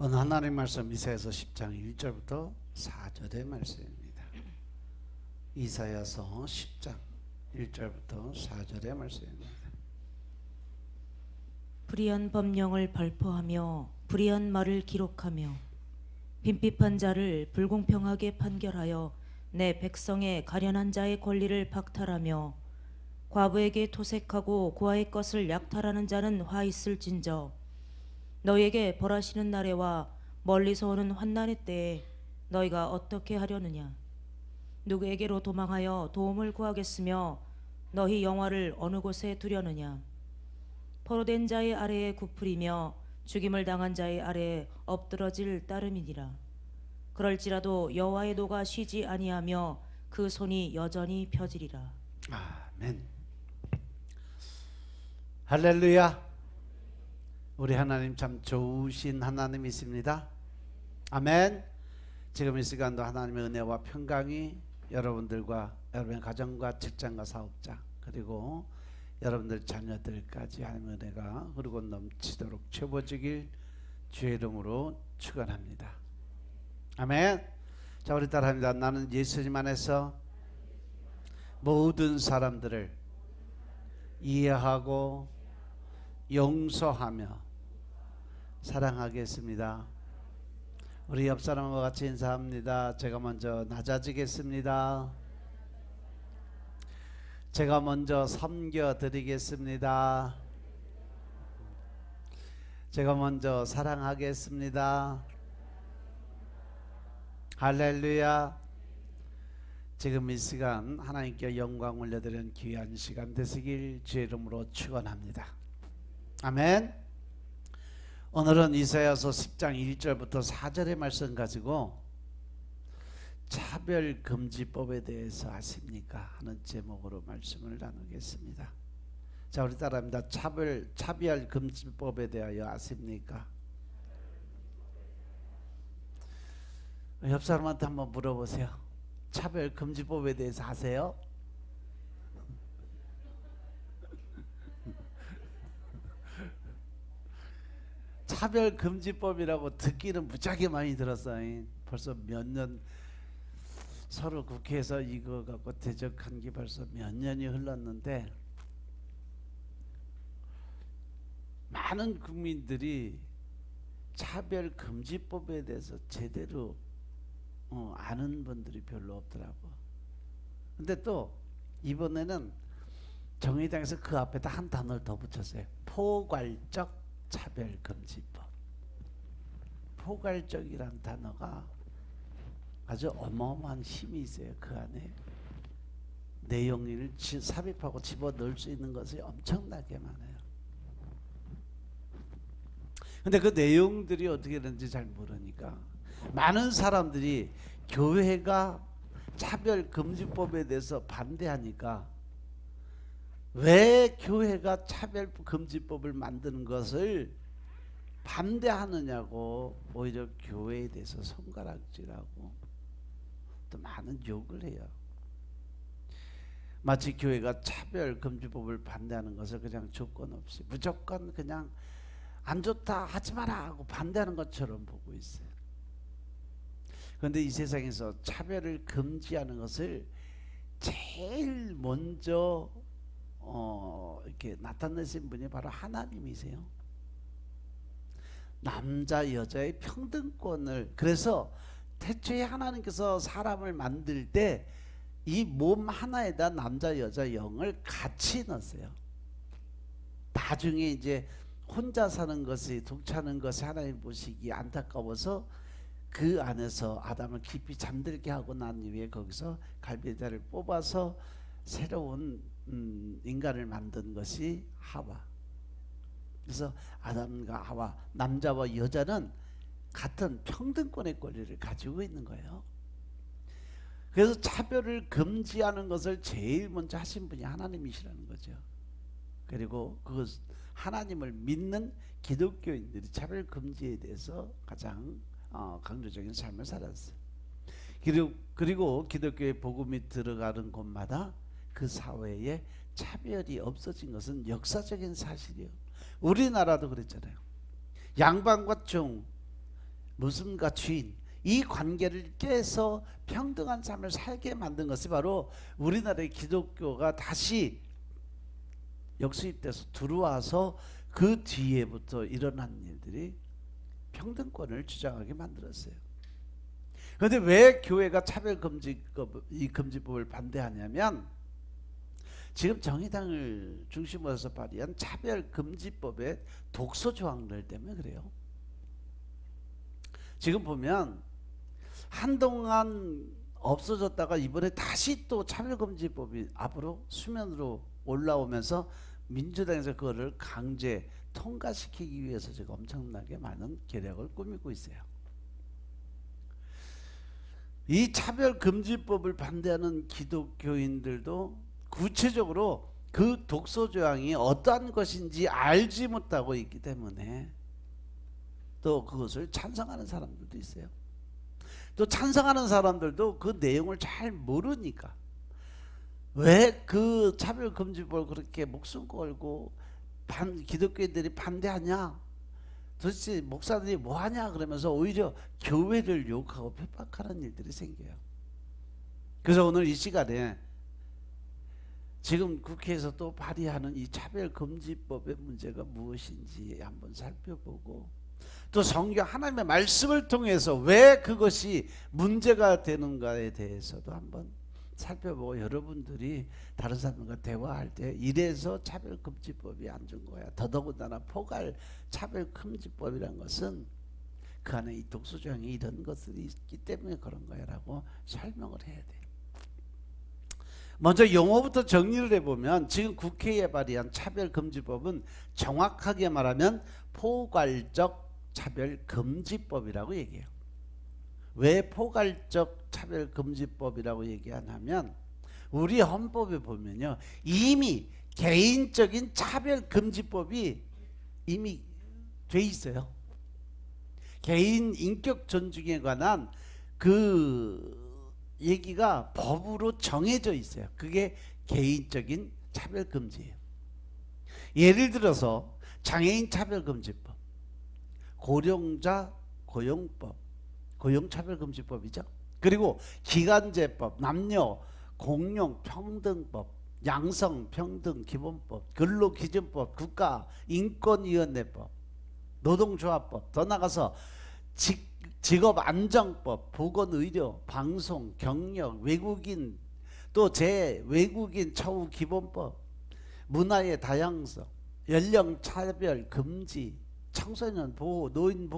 오늘 하나님 말씀 이사야서 10장 1절부터 4절의 말씀입니다. 이사야서 10장 1절부터 4절의 말씀입니다. 불의한 법령을 발표하며 불의한 말을 기록하며 빈핍한 자를 불공평하게 판결하여 내 백성의 가련한 자의 권리를 박탈하며 과부에게 토색하고 고아의 것을 약탈하는 자는 화 있을진저 너희에게 벌하시는 날에와 멀리서 오는 환난의 때에 너희가 어떻게 하려느냐. 누구에게로 도망하여 도움을 구하겠으며 너희 영화를 어느 곳에 두려느냐. 포로된 자의 아래에 굽으리며 죽임을 당한 자의 아래에 엎드러질 따름이니라. 그럴지라도 여호와의 노가 쉬지 아니하며 그 손이 여전히 펴지리라. 아멘. 할렐루야. 우리 하나님 참 좋으신 하나님이십니다. 아멘. 지금 이 시간도 하나님의 은혜와 평강이 여러분들과 여러분의 가정과 직장과 사업자 그리고 여러분들 자녀들까지 하나님의 은혜가 흐르고 넘치도록 채워지길 주의 이름으로 축원합니다. 아멘. 자, 우리 따라합니다. 나는 예수님 안에서 모든 사람들을 이해하고 용서하며 사랑하겠습니다. 우리 옆 사람과 같이 인사합니다. 제가 먼저 낮아지겠습니다. 제가 먼저 섬겨드리겠습니다. 제가 먼저 사랑하겠습니다. 할렐루야. 지금 이 시간 하나님께 영광 올려드리는 귀한 시간 되시길 주의 이름으로 축원합니다. 아멘. 오늘은 이사야서 10장 1절부터 4절의 말씀 가지고 차별금지법에 대해서 아십니까? 하는 제목으로 말씀을 나누겠습니다. 자, 우리 따라합니다. 차별금지법에 대하여 아십니까? 옆 사람한테 한번 물어보세요. 차별금지법에 대해서 아세요? 차별금지법이라고 듣기는 무지하게 많이 들었어요. 벌써 몇 년 서로 국회에서 이거 갖고 대적한 게 벌써 몇 년이 흘렀는데 많은 국민들이 차별금지법에 대해서 제대로 아는 분들이 별로 없더라고. 근데 또 이번에는 정의당에서 그 앞에다 한 단어를 더 붙였어요. 포괄적 차별금지법. 포괄적이란 단어가 아주 어마어마한 힘이 있어요. 그 안에 내용을 삽입하고 집어넣을 수 있는 것이 엄청나게 많아요. 근데 그 내용들이 어떻게 되는지 잘 모르니까 많은 사람들이 교회가 차별금지법에 대해서 반대하니까 왜 교회가 차별금지법을 만드는 것을 반대하느냐고 오히려 교회에 대해서 손가락질하고 또 많은 욕을 해요. 마치 교회가 차별금지법을 반대하는 것을 그냥 조건 없이 무조건 그냥 안 좋다 하지 마라 하고 반대하는 것처럼 보고 있어요. 그런데 이 세상에서 차별을 금지하는 것을 제일 먼저 이렇게 나타내신 분이 바로 하나님이세요. 남자 여자의 평등권을, 그래서 태초에 하나님께서 사람을 만들 때 이 몸 하나에다 남자 여자 영을 같이 넣었어요. 나중에 이제 혼자 사는 것이 독차는 것이 하나님 보시기 안타까워서 그 안에서 아담을 깊이 잠들게 하고 난 이후에 거기서 갈비뼈를 뽑아서 새로운 인간을 만든 것이 하와. 그래서 아담과 하와, 남자와 여자는 같은 평등권의 권리를 가지고 있는 거예요. 그래서 차별을 금지하는 것을 제일 먼저 하신 분이 하나님이시라는 거죠. 그리고 그 하나님을 믿는 기독교인들이 차별 금지에 대해서 가장 강조적인 삶을 살았어요. 그리고 기독교의 복음이 들어가는 곳마다 그 사회에 차별이 없어진 것은 역사적인 사실이에요. 우리나라도 그랬잖아요. 양반과 종, 모습과 주인, 이 관계를 깨서 평등한 삶을 살게 만든 것이 바로 우리나라의 기독교가 다시 역수입돼서 들어와서 그 뒤에부터 일어난 일들이 평등권을 주장하게 만들었어요. 그런데 왜 교회가 이 금지법을 반대하냐면 지금 정의당을 중심으로 해서 발의한 차별금지법의 독소 조항들 때문에 그래요. 지금 보면 한동안 없어졌다가 이번에 다시 또 차별금지법이 앞으로 수면으로 올라오면서 민주당에서 그거를 강제 통과시키기 위해서 지금 엄청나게 많은 계략을 꾸미고 있어요. 이 차별금지법을 반대하는 기독교인들도 구체적으로 그 독소 조항이 어떠한 것인지 알지 못하고 있기 때문에 또 그것을 찬성하는 사람들도 있어요. 또 찬성하는 사람들도 그 내용을 잘 모르니까 왜 그 차별금지법을 그렇게 목숨 걸고 기독교인들이 반대하냐, 도대체 목사들이 뭐하냐 그러면서 오히려 교회를 욕하고 핍박하는 일들이 생겨요. 그래서 오늘 이 시간에 지금 국회에서 또 발의하는 이 차별금지법의 문제가 무엇인지 한번 살펴보고 또 성경 하나님의 말씀을 통해서 왜 그것이 문제가 되는가에 대해서도 한번 살펴보고 여러분들이 다른 사람과 대화할 때 이래서 차별금지법이 안 좋은 거야. 더더군다나 포괄 차별금지법이라는 것은 그 안에 이 독소조항이 이런 것들이 있기 때문에 그런 거야 라고 설명을 해야 돼. 먼저 용어부터 정리를 해보면 지금 국회에 발의한 차별금지법은 정확하게 말하면 포괄적 차별금지법이라고 얘기해요. 왜 포괄적 차별금지법이라고 얘기하냐면 우리 헌법에 보면요 이미 개인적인 차별금지법이 이미 돼 있어요. 개인 인격 존중에 관한 그 얘기가 법으로 정해져 있어요. 그게 개인적인 차별금지예요. 예를 들어서 장애인 차별금지법, 고령자 고용법, 고용차별금지법이죠. 그리고 기간제법, 남녀 공용평등법, 양성평등기본법, 근로기준법, 국가인권위원회법, 노동조합법, 더 나가서 직업안정법, 보건의료, 방송, 경력, 외국인, 또 외국인 처우기본법, 문화의 다양성, 연령차별 금지, 청소년 보호, 노인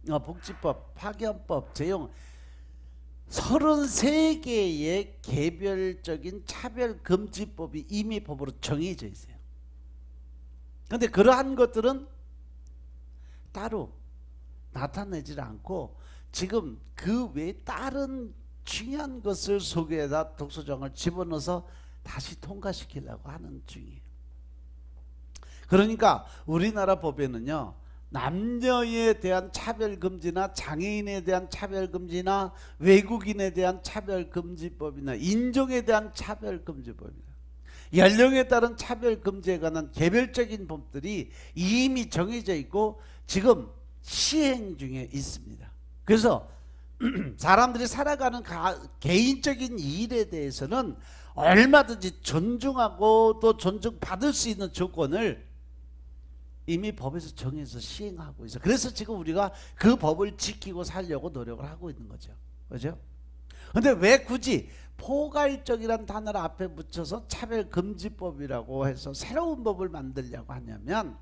복지법, 파견법, 재용 33개의 개별적인 차별금지법이 이미 법으로 정해져 있어요. 그런데 그러한 것들은 따로 나타내지 않고 지금 그 외에 다른 중요한 것을 속에다 독소조항을 집어넣어서 다시 통과시키려고 하는 중이에요. 그러니까 우리나라 법에는요 남녀에 대한 차별금지나 장애인에 대한 차별금지나 외국인에 대한 차별금지법이나 인종에 대한 차별금지법이나 연령에 따른 차별금지에 관한 개별적인 법들이 이미 정해져 있고 지금 시행 중에 있습니다. 그래서 사람들이 살아가는 개인적인 일에 대해서는 얼마든지 존중하고 또 존중받을 수 있는 조건을 이미 법에서 정해서 시행하고 있어요. 그래서 지금 우리가 그 법을 지키고 살려고 노력을 하고 있는 거죠. 그죠? 근데 왜 굳이 포괄적이란 단어를 앞에 붙여서 차별금지법이라고 해서 새로운 법을 만들려고 하냐면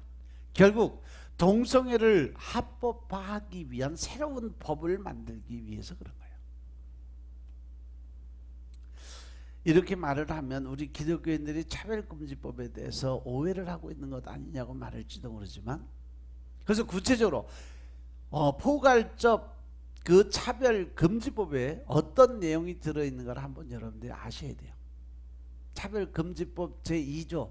결국 동성애를 합법화하기 위한 새로운 법을 만들기 위해서 그런 거예요. 이렇게 말을 하면 우리 기독교인들이 차별금지법에 대해서 오해를 하고 있는 것 아니냐고 말할지도 모르지만 그래서 구체적으로 포괄적 그 차별금지법에 어떤 내용이 들어있는가를 한번 여러분들이 아셔야 돼요. 차별금지법 제2조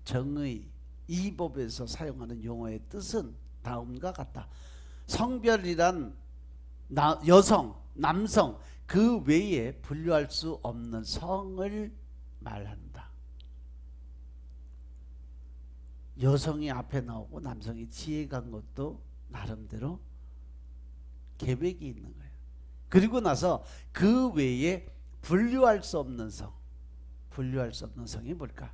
정의 이 법에서 사용하는 용어의 뜻은 다음과 같다. 성별이란 여성, 남성 그 외에 분류할 수 없는 성을 말한다. 여성이 앞에 나오고 남성이 뒤에 간 것도 나름대로 계획이 있는 거예요. 그리고 나서 그 외에 분류할 수 없는 성이 뭘까?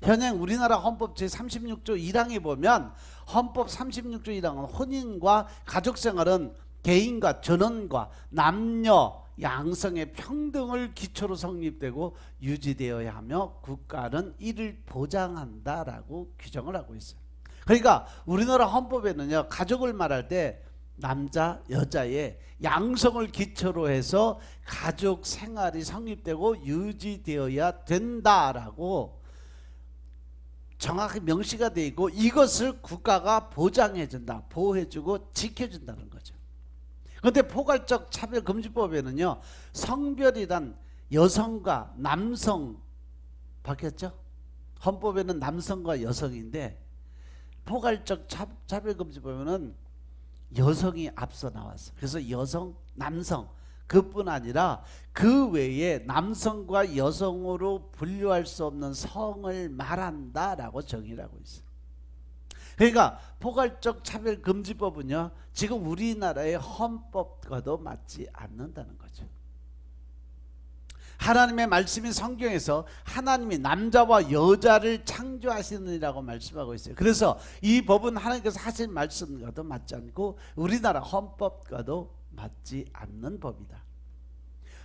현행 우리나라 헌법 제36조 1항에 보면 헌법 36조 1항은 혼인과 가족생활은 개인과 전원과 남녀 양성의 평등을 기초로 성립되고 유지되어야 하며 국가는 이를 보장한다라고 규정을 하고 있어요. 그러니까 우리나라 헌법에는요, 가족을 말할 때 남자 여자의 양성을 기초로 해서 가족 생활이 성립되고 유지되어야 된다라고 정확히 명시가 되어 있고, 이것을 국가가 보장해준다, 보호해주고 지켜준다는 거죠. 그런데 포괄적 차별금지법에는요, 성별이란 여성과 남성 바뀌었죠. 헌법에는 남성과 여성인데 포괄적 차별금지법에는 여성이 앞서 나왔어. 그래서 여성, 남성 그뿐 아니라 그 외에 남성과 여성으로 분류할 수 없는 성을 말한다라고 정의를 하고 있어요. 그러니까 포괄적 차별금지법은요, 지금 우리나라의 헌법과도 맞지 않는다는 거죠. 하나님의 말씀인 성경에서 하나님이 남자와 여자를 창조하시느니라고 말씀하고 있어요. 그래서 이 법은 하나님께서 하신 말씀과도 맞지 않고 우리나라 헌법과도 맞지 않는 법이다.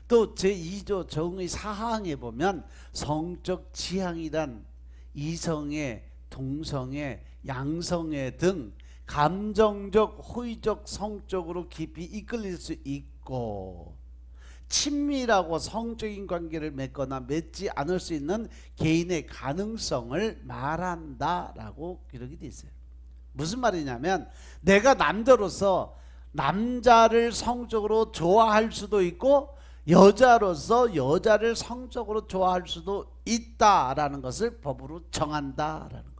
또 제2조 정의 4항에 보면 성적 지향이란 이성애, 동성애, 양성애 등 감정적, 호의적, 성적으로 깊이 이끌릴 수 있고, 친밀하고 성적인 관계를 맺거나 맺지 않을 수 있는 개인의 가능성을 말한다라고 기록이 되어 있어요. 무슨 말이냐면, 내가 남자로서 남자를 성적으로 좋아할 수도 있고 여자로서 여자를 성적으로 좋아할 수도 있다라는 것을 법으로 정한다라는 거예요.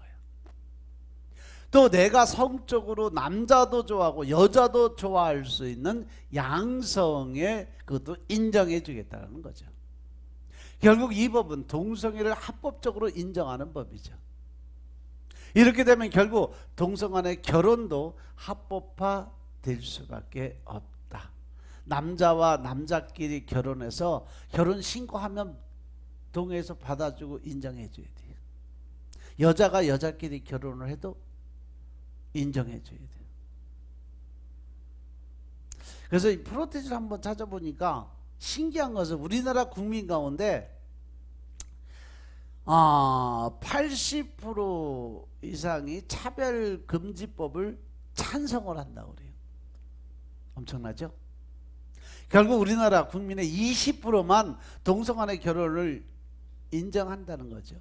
또 내가 성적으로 남자도 좋아하고 여자도 좋아할 수 있는 양성에 그것도 인정해 주겠다는 거죠. 결국 이 법은 동성애를 합법적으로 인정하는 법이죠. 이렇게 되면 결국 동성 간의 결혼도 합법화 될 수밖에 없다. 남자와 남자끼리 결혼해서 결혼 신고하면 동의해서 받아주고 인정해 줘야 돼요. 여자가 여자끼리 결혼을 해도 인정해 줘야 돼요. 그래서 이 프로테스를 한번 찾아보니까 신기한 것은 우리나라 국민 가운데 80% 이상이 차별금지법을 찬성을 한다고 그래요. 엄청나죠? 결국 우리나라 국민의 20%만 동성 간의 결혼을 인정한다는 거죠.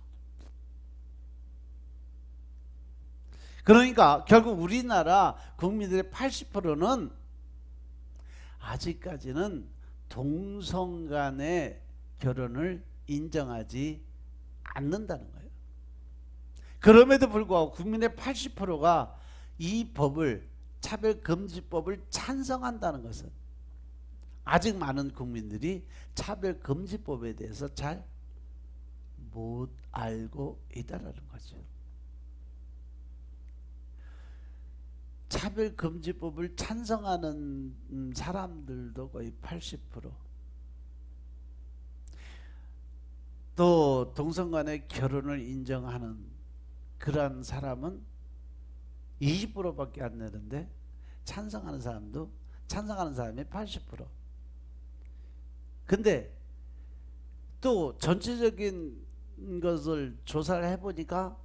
그러니까 결국 우리나라 국민들의 80%는 아직까지는 동성 간의 결혼을 인정하지 않는다는 거예요. 그럼에도 불구하고 국민의 80%가 이 법을, 차별금지법을 찬성한다는 것은 아직 많은 국민들이 차별금지법에 대해서 잘 못 알고 있다는 거죠. 차별금지법을 찬성하는 사람들도 거의 80%, 또 동성 간의 결혼을 인정하는 그러한 사람은 20%밖에 안 되는데 찬성하는 사람이 80%. 근데 또 전체적인 것을 조사를 해보니까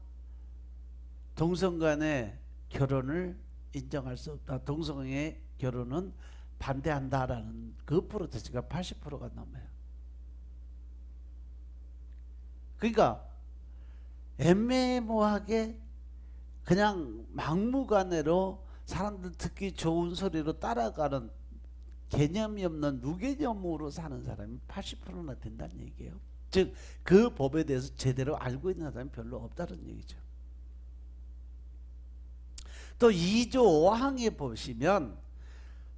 동성 간의 결혼을 인정할 수 없다, 동성애 결혼은 반대한다라는 그 프로테스트가 80%가 넘어요. 그러니까 애매모호하게 그냥 막무가내로 사람들 듣기 좋은 소리로 따라가는 개념이 없는 무개념으로 사는 사람이 80%나 된다는 얘기예요. 즉 그 법에 대해서 제대로 알고 있는 사람이 별로 없다는 얘기죠. 또 2조 5항에 보시면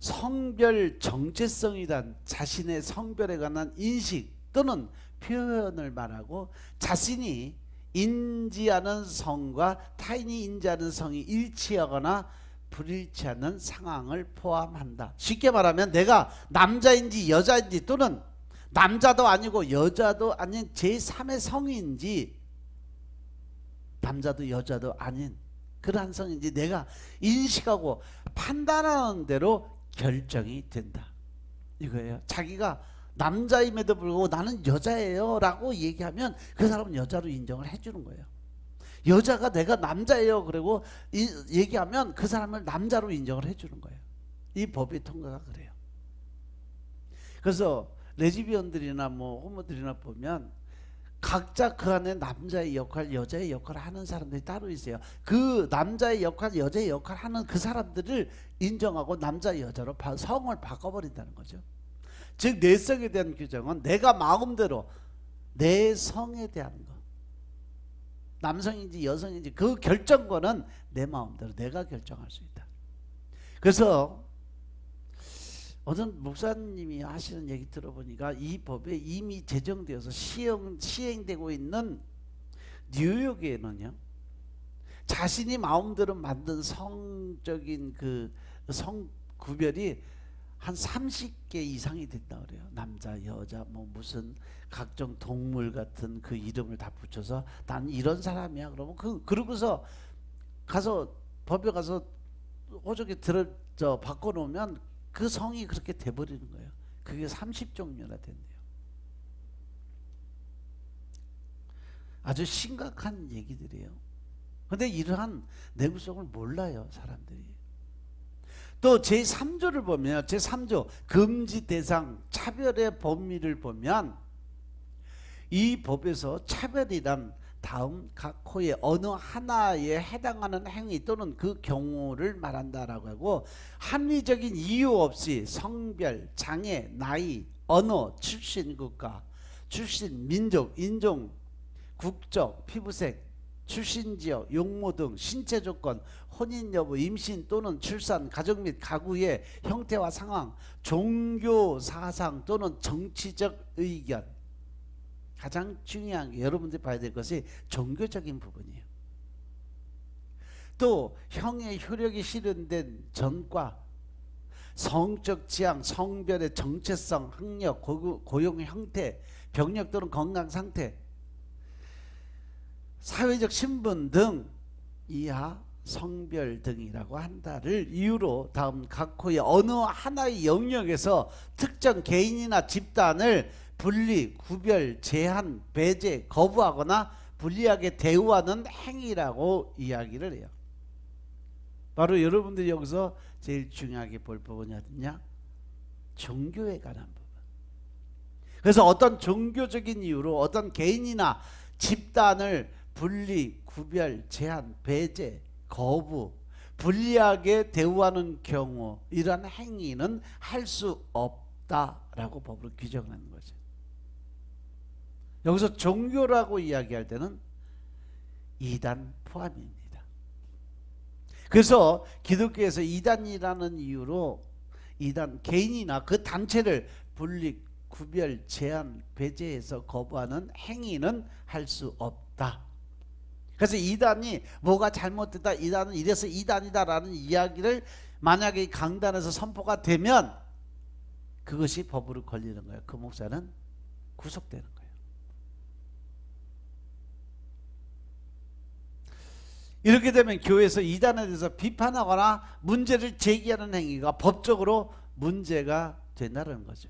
성별 정체성이란 자신의 성별에 관한 인식 또는 표현을 말하고, 자신이 인지하는 성과 타인이 인지하는 성이 일치하거나 불일치 않는 상황을 포함한다. 쉽게 말하면 내가 남자인지 여자인지 또는 남자도 아니고 여자도 아닌 제3의 성인지 남자도 여자도 아닌 그러한 성인지 내가 인식하고 판단하는 대로 결정이 된다. 이거예요. 자기가 남자임에도 불구하고 나는 여자예요 라고 얘기하면 그 사람은 여자로 인정을 해주는 거예요. 여자가 내가 남자예요 그리고 얘기하면 그 사람을 남자로 인정을 해주는 거예요. 이 법의 통과가 그래요. 그래서 레즈비언들이나 뭐 호모들이나 보면 각자 그 안에 남자의 역할, 여자의 역할을 하는 사람들이 따로 있어요. 그 남자의 역할, 여자의 역할을 하는 그 사람들을 인정하고 남자, 여자로 성을 바꿔버린다는 거죠. 즉 내성에 대한 규정은 내가 마음대로 내 성에 대한 거, 남성인지 여성인지 그 결정권은 내 마음대로 내가 결정할 수 있다. 그래서 어떤 목사님이 하시는 얘기 들어보니까 이 법에 이미 제정되어서 시행되고 있는 뉴욕에는요, 자신이 마음대로 만든 성적인 그 성 구별이 한 30개 이상이 된다 그래요. 남자, 여자, 뭐 무슨 각종 동물 같은 그 이름을 다 붙여서 난 이런 사람이야. 그러면 그러고서 가서 법에 가서 호적에 바꿔놓으면 그 성이 그렇게 돼버리는 거예요. 그게 30종류나 된대요. 아주 심각한 얘기들이에요. 근데 이러한 내구성을 몰라요, 사람들이. 또 제3조를 보면 제3조 금지 대상 차별의 범위를 보면 이 법에서 차별이란 다음 각 호의 어느 하나에 해당하는 행위 또는 그 경우를 말한다라고 하고 합리적인 이유 없이 성별, 장애, 나이, 언어, 출신 국가, 출신 민족, 인종, 국적, 피부색, 출신 지역, 용모 등 신체 조건, 혼인 여부, 임신 또는 출산, 가족 및 가구의 형태와 상황, 종교 사상 또는 정치적 의견. 가장 중요한 게 여러분들이 봐야 될 것이 종교적인 부분이에요. 또 형의 효력이 실현된 전과, 성적 지향, 성별의 정체성, 학력, 고용 형태, 병력 또는 건강 상태, 사회적 신분 등 이하 성별 등이라고 한다를 이유로 다음 각 호의 어느 하나의 영역에서 특정 개인이나 집단을 분리, 구별, 제한, 배제, 거부하거나 불리하게 대우하는 행위라고 이야기를 해요. 바로 여러분들이 여기서 제일 중요하게 볼 부분이 어디냐? 종교에 관한 부분. 그래서 어떤 종교적인 이유로 어떤 개인이나 집단을 분리, 구별, 제한, 배제, 거부, 불리하게 대우하는 경우 이러한 행위는 할 수 없다라고 법으로 규정하는 거죠. 여기서 종교라고 이야기할 때는 이단 포함입니다. 그래서 기독교에서 이단이라는 이유로 이단 개인이나 그 단체를 분리, 구별, 제한, 배제해서 거부하는 행위는 할 수 없다. 그래서 이단이 뭐가 잘못됐다, 이단은 이래서 이단이다라는 이야기를 만약에 강단에서 선포가 되면 그것이 법으로 걸리는 거예요. 그 목사는 구속되는 거예요. 이렇게 되면 교회에서 이단에 대해서 비판하거나 문제를 제기하는 행위가 법적으로 문제가 된다는 거죠.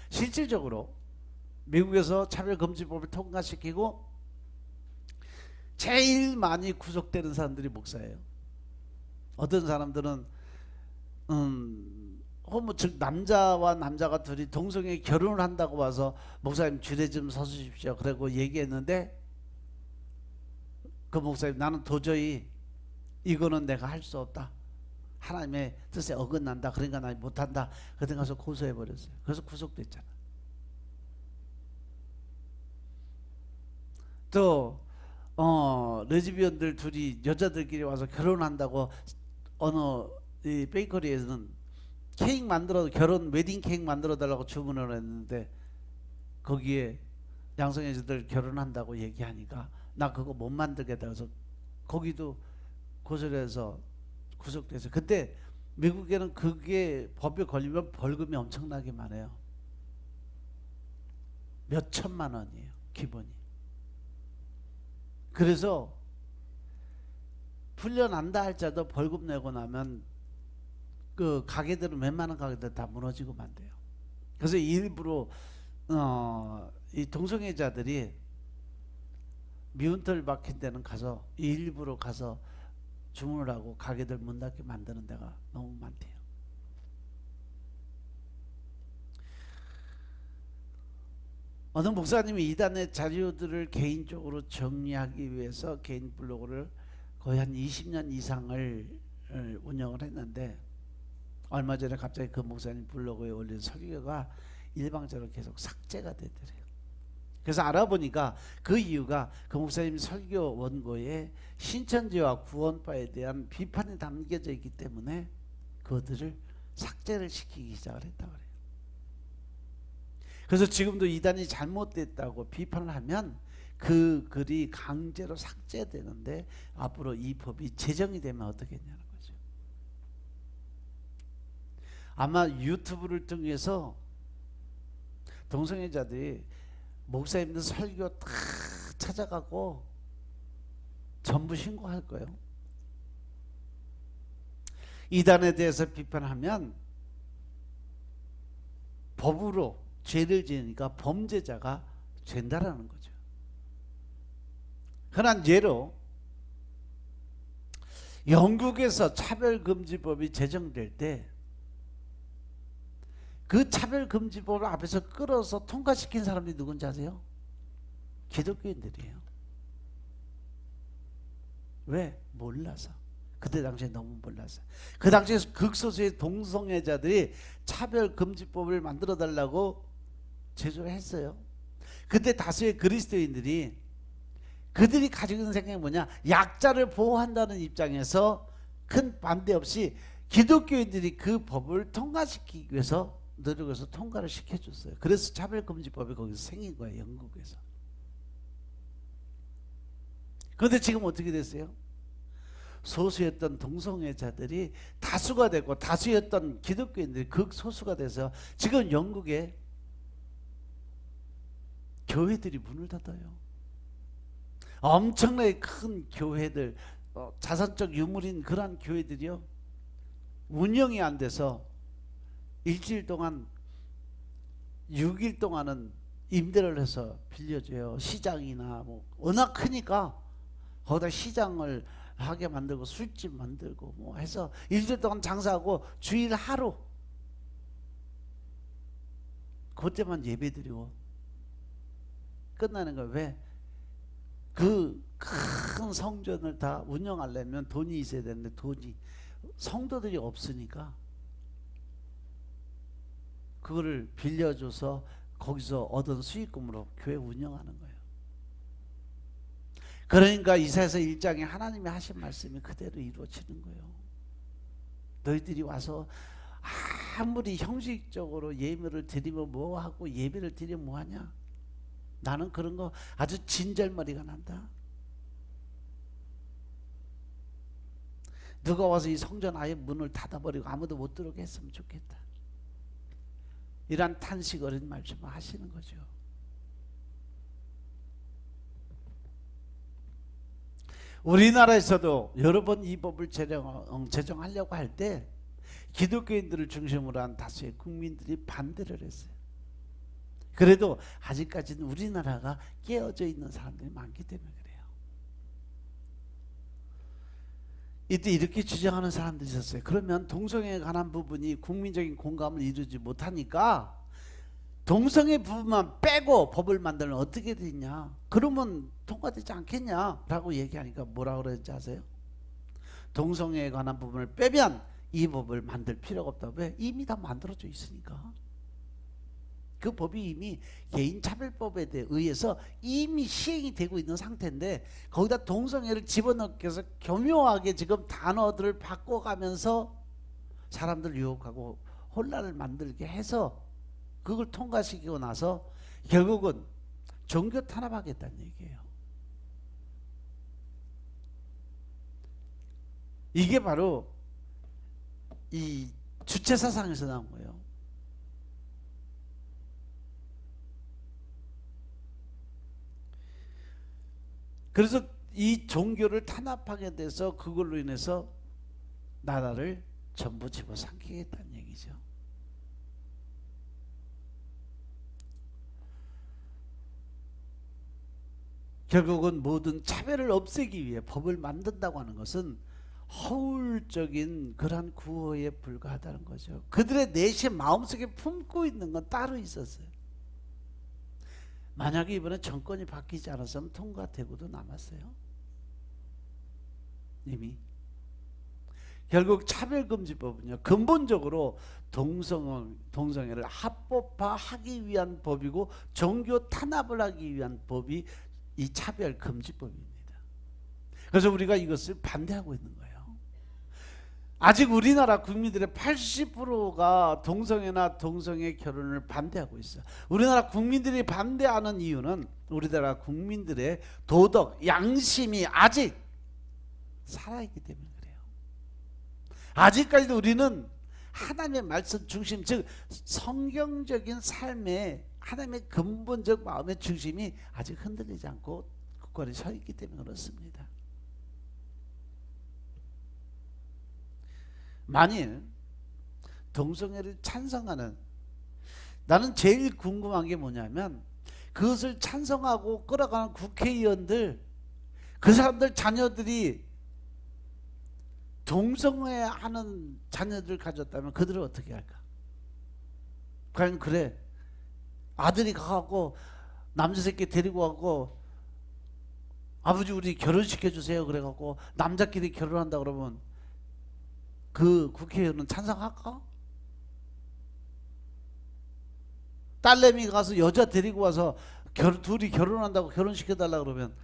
실질적으로 미국에서 차별금지법을 통과시키고 제일 많이 구속되는 사람들이 목사예요. 어떤 사람들은 호모 즉 남자와 남자가 둘이 동성애 결혼을 한다고 와서 목사님 줄에 좀 서주십시오 그러고 얘기했는데 그 목사님 나는 도저히 이거는 내가 할 수 없다. 하나님의 뜻에 어긋난다. 그러니까 나 못한다. 그때 가서 고소해버렸어요. 그래서 구속됐잖아. 또 레즈비언들 둘이 여자들끼리 와서 결혼한다고 어느 이 베이커리에서는 케이크 만들어 결혼 웨딩 케이크 만들어 달라고 주문을 했는데 거기에 양성애자들 결혼한다고 얘기하니까 나 그거 못 만들겠다. 그래서 거기도 고소해서 구속돼서. 근데 미국에는 그게 법에 걸리면 벌금이 엄청나게 많아요. 몇 천만 원이에요, 기본이. 그래서 풀려난다 할지라도 벌금 내고 나면 그 가게들은, 웬만한 가게들 다 무너지고 만돼요. 그래서 일부러 이 동성애자들이 미운털 박힌 데는 가서 일부러 가서 주문을 하고 가게들 문 닫게 만드는 데가 너무 많대요. 어느 목사님이 이단의 자료들을 개인적으로 정리하기 위해서 개인 블로그를 거의 한 20년 이상을 운영을 했는데, 얼마 전에 갑자기 그 목사님 블로그에 올린 설교가 일방적으로 계속 삭제가 되더래요. 그래서 알아보니까 그 이유가 그 목사님 설교 원고에 신천지와 구원파에 대한 비판이 담겨져 있기 때문에 그것들을 삭제를 시키기 시작을 했다고 그래요. 그래서 지금도 이단이 잘못됐다고 비판을 하면 그 글이 강제로 삭제되는데, 앞으로 이 법이 제정이 되면 어떻겠냐는 거죠. 아마 유튜브를 통해서 동성애자들이 목사님들 설교 다 찾아가고 전부 신고할 거예요. 이단에 대해서 비판하면 법으로 죄를 지으니까 범죄자가 된다라는 거죠. 흔한 예로 영국에서 차별금지법이 제정될 때 그 차별금지법을 앞에서 끌어서 통과시킨 사람들이 누군지 아세요? 기독교인들이에요. 왜? 몰라서. 그때 당시에 너무 몰라서. 그 당시에 극소수의 동성애자들이 차별금지법을 만들어 달라고 제조를 했어요. 그때 다수의 그리스도인들이, 그들이 가지고 있는 생각이 뭐냐, 약자를 보호한다는 입장에서 큰 반대 없이 기독교인들이 그 법을 통과시키기 위해서 노력해서 통과를 시켜줬어요. 그래서 차별금지법이 거기서 생긴 거예요, 영국에서. 그런데 지금 어떻게 됐어요? 소수였던 동성애자들이 다수가 되고, 다수였던 기독교인들이 극소수가 돼서 지금 영국에 교회들이 문을 닫아요. 엄청나게 큰 교회들, 자선적 유물인 그런 교회들이요, 운영이 안 돼서 일주일 동안 6일 동안은 임대를 해서 빌려줘요. 시장이나 뭐 워낙 크니까 거기다 시장을 하게 만들고 술집 만들고 뭐 해서 일주일 동안 장사하고 주일 하루 그때만 예배드리고 끝나는 거예요. 왜? 그 큰 성전을 다 운영하려면 돈이 있어야 되는데 돈이, 성도들이 없으니까 그거를 빌려줘서 거기서 얻은 수익금으로 교회 운영하는 거예요. 그러니까 이사야서 1장에 하나님이 하신 말씀이 그대로 이루어지는 거예요. 너희들이 와서 아무리 형식적으로 예배를 드리면 뭐하고 예배를 드리면 뭐하냐, 나는 그런 거 아주 진절머리가 난다. 누가 와서 이 성전 아예 문을 닫아버리고 아무도 못 들어오게 했으면 좋겠다. 이란 탄식 어린 말씀을 하시는 거죠. 우리나라에서도 여러 번 이 법을 제정하려고 할 때 기독교인들을 중심으로 한 다수의 국민들이 반대를 했어요. 그래도 아직까지는 우리나라가 깨어져 있는 사람들이 많기 때문에 그래요. 이때 이렇게 주장하는 사람들이 있었어요. 그러면 동성애에 관한 부분이 국민적인 공감을 이루지 못하니까 동성애 부분만 빼고 법을 만들면 어떻게 되냐, 그러면 통과되지 않겠냐 라고 얘기하니까 뭐라 그러는지 아세요? 동성애에 관한 부분을 빼면 이 법을 만들 필요가 없다. 왜? 이미 다 만들어져 있으니까. 그 법이 이미 개인차별법에 의해서 이미 시행이 되고 있는 상태인데, 거기다 동성애를 집어넣기 위해서 교묘하게 지금 단어들을 바꿔가면서 사람들을 유혹하고 혼란을 만들게 해서 그걸 통과시키고 나서 결국은 종교 탄압하겠다는 얘기예요. 이게 바로 이 주체사상에서 나온 거예요. 그래서 이 종교를 탄압하게 돼서 그걸로 인해서 나라를 전부 집어삼키겠다는 얘기죠. 결국은 모든 차별을 없애기 위해 법을 만든다고 하는 것은 허울적인 그러한 구호에 불과하다는 거죠. 그들의 내심 마음속에 품고 있는 건 따로 있었어요. 만약에 이번에 정권이 바뀌지 않았으면 통과되고도 남았어요. 이미. 결국 차별금지법은요, 근본적으로 동성애를 합법화하기 위한 법이고 종교 탄압을 하기 위한 법이 이 차별금지법입니다. 그래서 우리가 이것을 반대하고 있는 거예요. 아직 우리나라 국민들의 80%가 동성애나 동성애 결혼을 반대하고 있어요. 우리나라 국민들이 반대하는 이유는 우리나라 국민들의 도덕, 양심이 아직 살아있기 때문에 그래요. 아직까지도 우리는 하나님의 말씀 중심, 즉 성경적인 삶에 하나님의 근본적 마음의 중심이 아직 흔들리지 않고 굳건히 서 있기 때문에 그렇습니다. 만일 동성애를 찬성하는, 나는 제일 궁금한 게 뭐냐면 그것을 찬성하고 끌어가는 국회의원들, 그 사람들 자녀들이 동성애 하는 자녀들 가졌다면 그들은 어떻게 할까? 과연 그래, 아들이 가갖고 남자 새끼 데리고 가고 아버지 우리 결혼시켜 주세요 그래갖고 남자끼리 결혼한다 그러면 그 국회의원은 찬성할까? 딸내미 가서 여자 데리고 와서 둘이 결혼한다고 결혼시켜달라 그러면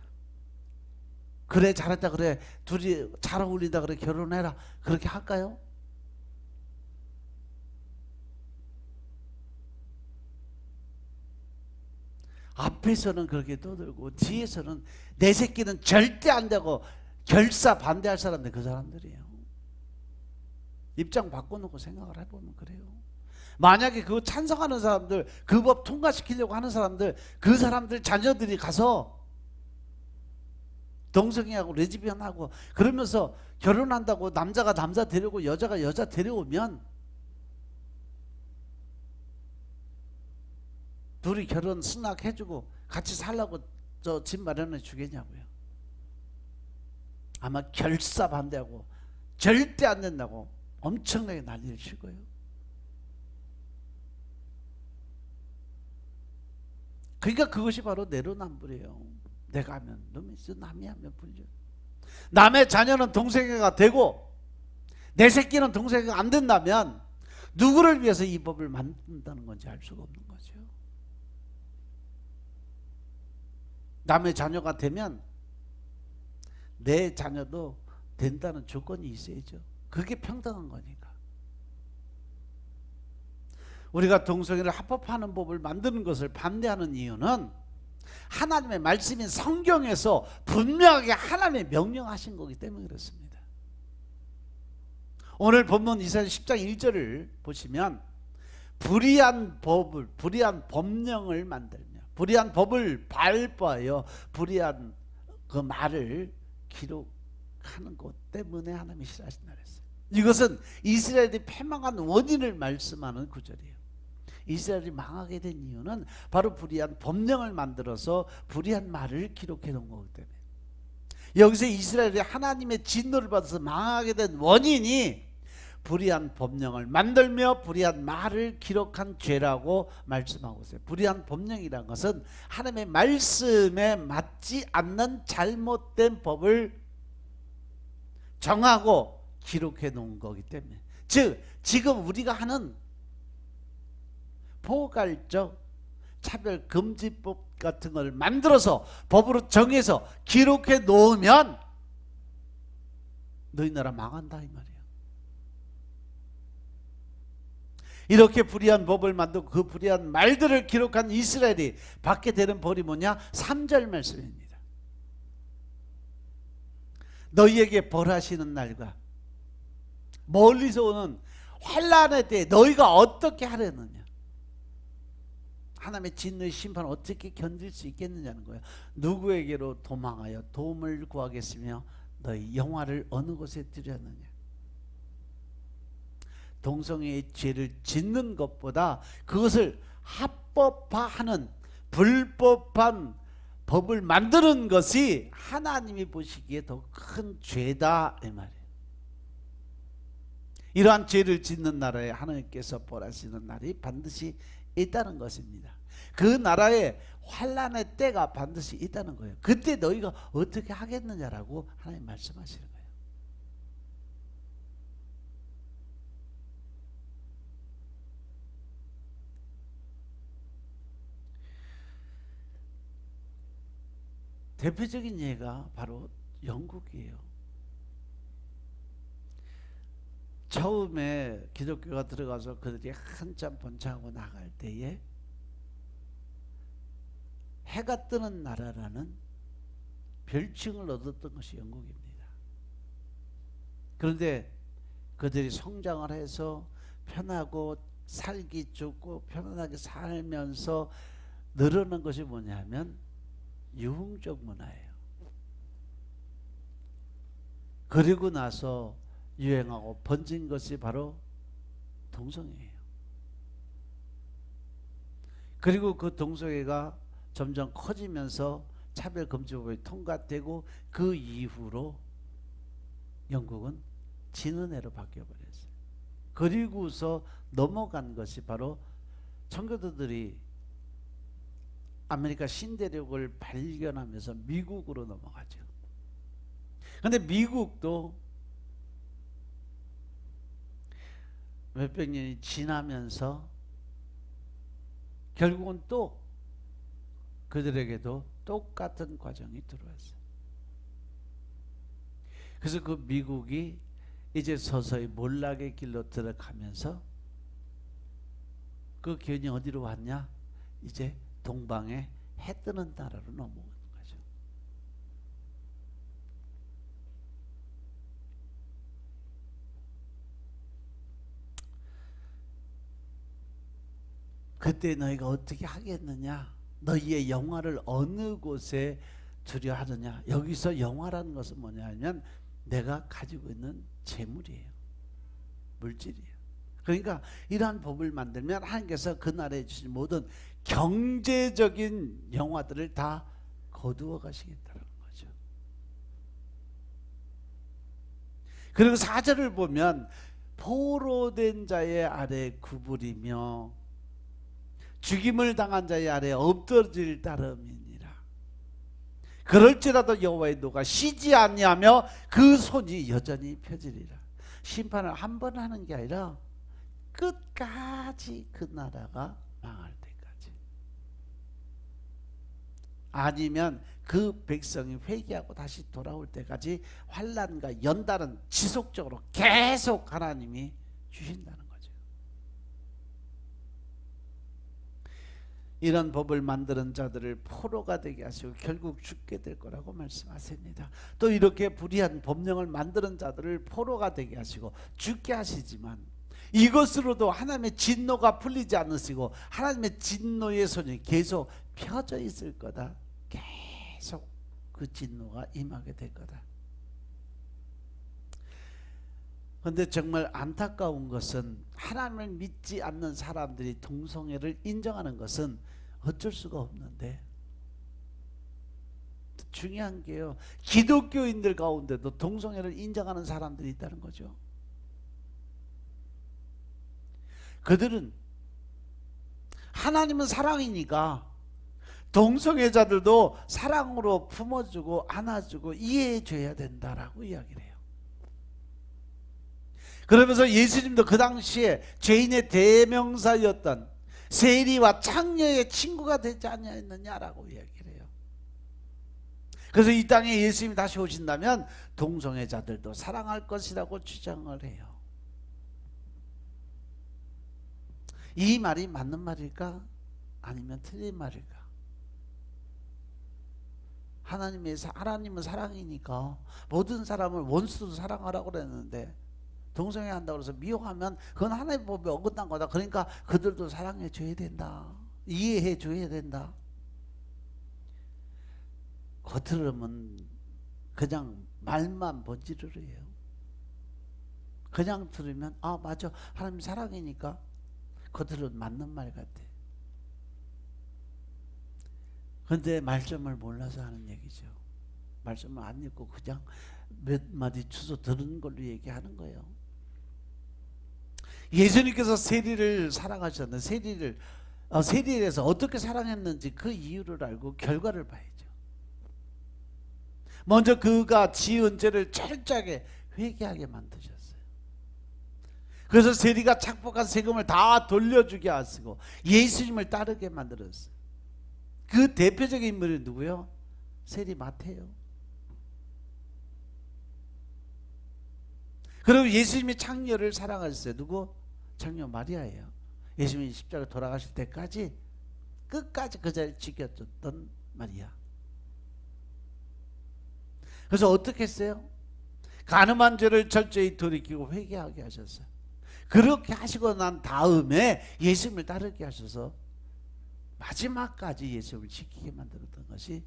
그래 잘했다, 그래 둘이 잘 어울린다, 그래 결혼해라, 그렇게 할까요? 앞에서는 그렇게 떠들고 뒤에서는 내 새끼는 절대 안 되고 결사 반대할 사람들, 그 사람들이에요. 입장 바꿔놓고 생각을 해보면 그래요. 만약에 그거 찬성하는 사람들, 그 법 통과시키려고 하는 사람들, 그 사람들 자녀들이 가서 동성애하고 레즈비언하고 그러면서 결혼한다고 남자가 남자 데려오고 여자가 여자 데려오면 둘이 결혼 승낙해주고 같이 살라고 저 집 마련해 주겠냐고요. 아마 결사 반대하고 절대 안 된다고 엄청나게 난리를 칠 거예요. 그러니까 그것이 바로 내로남불이에요. 내가 하면 놈이 있어, 남이 하면 불려. 남의 자녀는 동성애가 되고 내 새끼는 동성애가 안 된다면 누구를 위해서 이 법을 만든다는 건지 알 수가 없는 거죠. 남의 자녀가 되면 내 자녀도 된다는 조건이 있어야죠. 그게 평등한 거니까. 우리가 동성애를 합법화하는 법을 만드는 것을 반대하는 이유는 하나님의 말씀인 성경에서 분명하게 하나님의 명령하신 거기 때문에 그렇습니다. 오늘 본문 이사야 10장 1절을 보시면 불의한 법령을 만들며 불의한 법을 발부하여 불의한 그 말을 기록하는 것 때문에 하나님이 싫어하신다 그랬어요. 이것은 이스라엘이 패망한 원인을 말씀하는 구절이에요. 이스라엘이 망하게 된 이유는 바로 불의한 법령을 만들어서 불의한 말을 기록해 놓은 거기 때문에. 여기서 이스라엘이 하나님의 진노를 받아서 망하게 된 원인이 불의한 법령을 만들며 불의한 말을 기록한 죄라고 말씀하고 있어요. 불의한 법령이라는 것은 하나님의 말씀에 맞지 않는 잘못된 법을 정하고 기록해 놓은 거기 때문에, 즉 지금 우리가 하는 포괄적 차별금지법 같은 걸 만들어서 법으로 정해서 기록해 놓으면 너희 나라 망한다 이 말이에요. 이렇게 불의한 법을 만들고 그 불의한 말들을 기록한 이스라엘이 받게 되는 벌이 뭐냐? 3절 말씀입니다. 너희에게 벌하시는 날과 멀리서 오는 환난의 때 너희가 어떻게 하려느냐. 하나님의 진노의 심판을 어떻게 견딜 수 있겠느냐는 거예요. 누구에게로 도망하여 도움을 구하겠으며 너희 영화를 어느 곳에 두려느냐. 동성애의 죄를 짓는 것보다 그것을 합법화하는 불법한 법을 만드는 것이 하나님이 보시기에 더 큰 죄다 이 말이에요. 이러한 죄를 짓는 나라에 하나님께서 벌하시는 날이 반드시 있다는 것입니다. 그 나라에 환난의 때가 반드시 있다는 거예요. 그때 너희가 어떻게 하겠느냐라고 하나님 말씀하시는 거예요. 대표적인 예가 바로 영국이에요. 처음에 기독교가 들어가서 그들이 한참 번창하고 나갈 때에 해가 뜨는 나라라는 별칭을 얻었던 것이 영국입니다. 그런데 그들이 성장을 해서 편하고 살기 좋고 편안하게 살면서 늘어난 것이 뭐냐면 유흥적 문화예요. 그리고 나서 유행하고 번진 것이 바로 동성애예요. 그리고 그 동성애가 점점 커지면서 차별금지법이 통과되고 그 이후로 영국은 진은혜로 바뀌어버렸어요. 그리고서 넘어간 것이 바로 청교도들이 아메리카 신대륙을 발견하면서 미국으로 넘어가죠. 그런데 미국도 몇백 년이 지나면서 결국은 또 그들에게도 똑같은 과정이 들어왔어요. 그래서 그 미국이 이제 서서히 몰락의 길로 들어가면서 그 기운이 어디로 왔냐? 이제 동방에 해 뜨는 나라로 넘어오는 거죠. 그때 너희가 어떻게 하겠느냐? 너희의 영화를 어느 곳에 두려 하느냐? 여기서 영화라는 것은 뭐냐 하면 내가 가지고 있는 재물이에요. 물질이에요. 그러니까 이러한 법을 만들면 하나님께서 그 나라에 주신 모든 경제적인 영화들을 다 거두어 가시겠다는 거죠. 그리고 4절을 보면 포로된 자의 아래 구부리며 죽임을 당한 자의 아래 엎드질 따름이니라. 그럴지라도 여호와의 노가 쉬지 아니하며 그 손이 여전히 펴지리라. 심판을 한 번 하는 게 아니라 끝까지 그 나라가 망할 때까지. 아니면 그 백성이 회개하고 다시 돌아올 때까지 환난과 연단은 지속적으로 계속 하나님이 주신다는 거죠. 이런 법을 만드는 자들을 포로가 되게 하시고 결국 죽게 될 거라고 말씀하십니다. 또 이렇게 불의한 법령을 만드는 자들을 포로가 되게 하시고 죽게 하시지만 이것으로도 하나님의 진노가 풀리지 않으시고 하나님의 진노의 손이 계속 펴져 있을 거다. 계속 그 진노가 임하게 될 거다. 그런데 정말 안타까운 것은 하나님을 믿지 않는 사람들이 동성애를 인정하는 것은 어쩔 수가 없는데, 중요한 게요, 기독교인들 가운데도 동성애를 인정하는 사람들이 있다는 거죠. 그들은 하나님은 사랑이니까 동성애자들도 사랑으로 품어주고 안아주고 이해해줘야 된다라고 이야기를 해요. 그러면서 예수님도 그 당시에 죄인의 대명사였던 세리와 창녀의 친구가 되지 않냐라고 이야기를 해요. 그래서 이 땅에 예수님이 다시 오신다면 동성애자들도 사랑할 것이라고 주장을 해요. 이 말이 맞는 말일까? 아니면 틀린 말일까? 하나님은 사랑이니까 모든 사람을 원수도 사랑하라고 그랬는데 동성애 한다고 해서 미워하면 그건 하나님의 법에 어긋난 거다. 그러니까 그들도 사랑해 줘야 된다. 이해해 줘야 된다. 겉으로는 그냥 말만 번지르르 해요. 그냥 들으면 아 맞아, 하나님 사랑이니까 겉으로는 맞는 말 같아. 근데 말씀을 몰라서 하는 얘기죠. 말씀을 안 읽고 그냥 몇 마디 주워 들은 걸로 얘기하는 거예요. 예수님께서 세리를 사랑하셨는데 세리에서 어떻게 사랑했는지 그 이유를 알고 결과를 봐야죠. 먼저 그가 지은 죄를 철저하게 회개하게 만드셨어요. 그래서 세리가 착복한 세금을 다 돌려주게 하시고 예수님을 따르게 만들었어요. 그 대표적인 인물이 누구요? 세리 마태요. 그리고 예수님이 창녀를 사랑하셨어요. 누구? 창녀 마리아예요. 예수님이 십자가 돌아가실 때까지 끝까지 그 자리를 지켜줬던 마리아. 그래서 어떻게 했어요? 간음한 죄를 철저히 돌이키고 회개하게 하셨어요. 그렇게 하시고 난 다음에 예수님을 따르게 하셔서 마지막까지 예수님을 지키게 만들었던 것이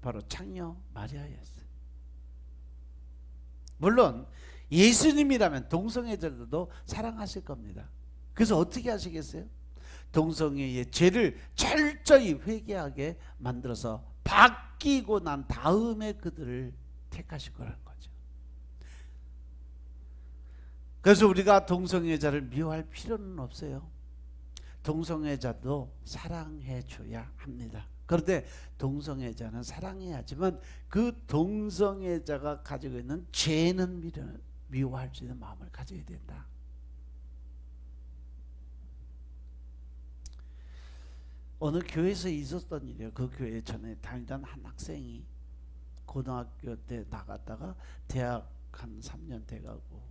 바로 창녀 마리아였어요. 물론 예수님이라면 동성애자들도 사랑하실 겁니다. 그래서 어떻게 하시겠어요? 동성애의 죄를 철저히 회개하게 만들어서 바뀌고 난 다음에 그들을 택하실 거라는 거죠. 그래서 우리가 동성애자를 미워할 필요는 없어요. 동성애자도 사랑해 줘야 합니다. 그런데 동성애자는 사랑해야지만 그 동성애자가 가지고 있는 죄는 미워할 수 있는 마음을 가져야 된다. 어느 교회에서 있었던 일이에요. 그 교회 전에 다니던 한 학생이 고등학교 때 나갔다가 대학 한 3년 돼가고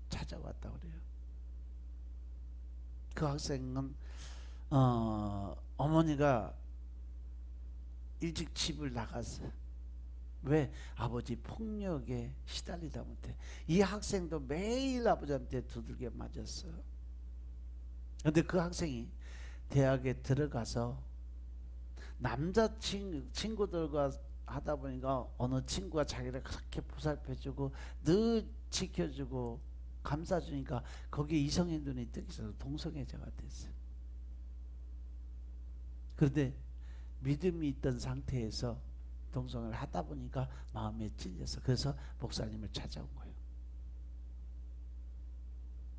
찾아왔다 그래요. 그 학생은 어머니가 일찍 집을 나갔어요. 왜? 아버지 폭력에 시달리다 못해. 이 학생도 매일 아버지한테 두들겨 맞았어요. 그런데 그 학생이 대학에 들어가서 남자 친구들과 하다 보니까 어느 친구가 자기를 그렇게 보살펴주고 늘 지켜주고 감싸주니까 거기에 이성의 눈이 뜨기 시작해서 동성애자가 됐어요. 그런데 믿음이 있던 상태에서 동성애를 하다 보니까 마음에 찔려서 그래서 목사님을 찾아온 거예요.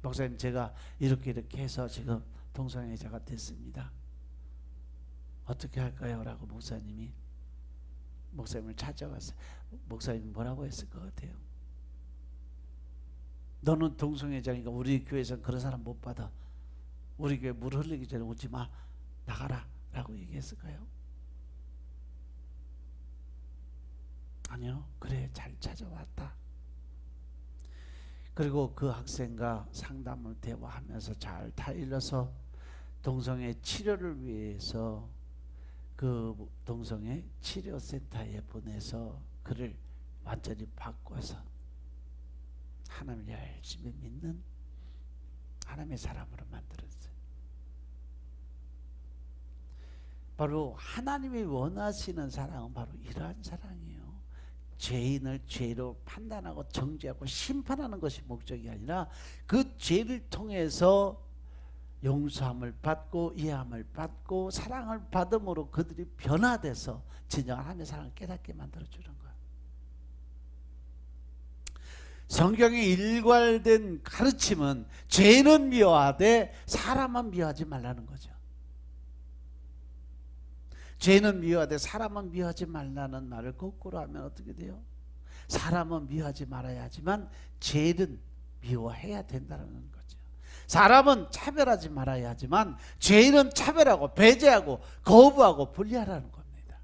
목사님, 제가 이렇게 해서 지금 동성애자가 됐습니다. 어떻게 할까요? 라고 목사님을 찾아왔어요. 목사님이 뭐라고 했을 것 같아요? 너는 동성애자니까 우리 교회에서는 그런 사람 못 받아. 우리 교회 물 흘리기 전에 오지 마. 나가라. 라고 얘기했을까요? 아니요. 그래, 잘 찾아왔다. 그리고 그 학생과 상담을 대화하면서 잘 타일러서 동성애 치료를 위해서 그 동성애 치료센터에 보내서 그를 완전히 바꿔서 하나님을 열심히 믿는 하나님의 사람으로 만들었어요. 바로 하나님이 원하시는 사랑은 바로 이러한 사랑이에요. 죄인을 죄로 판단하고 정죄하고 심판하는 것이 목적이 아니라 그 죄를 통해서 용서함을 받고 이해함을 받고 사랑을 받음으로 그들이 변화돼서 진정한 하나님의 사랑을 깨닫게 만들어주는 거예요. 성경의 일괄된 가르침은 죄는 미워하되 사람은 미워하지 말라는 거죠. 죄는 미워하되 사람은 미워하지 말라는 말을 거꾸로 하면 어떻게 돼요? 사람은 미워하지 말아야 하지만 죄는 미워해야 된다는 거죠. 사람은 차별하지 말아야 하지만 죄는 차별하고 배제하고 거부하고 분리하라는 겁니다.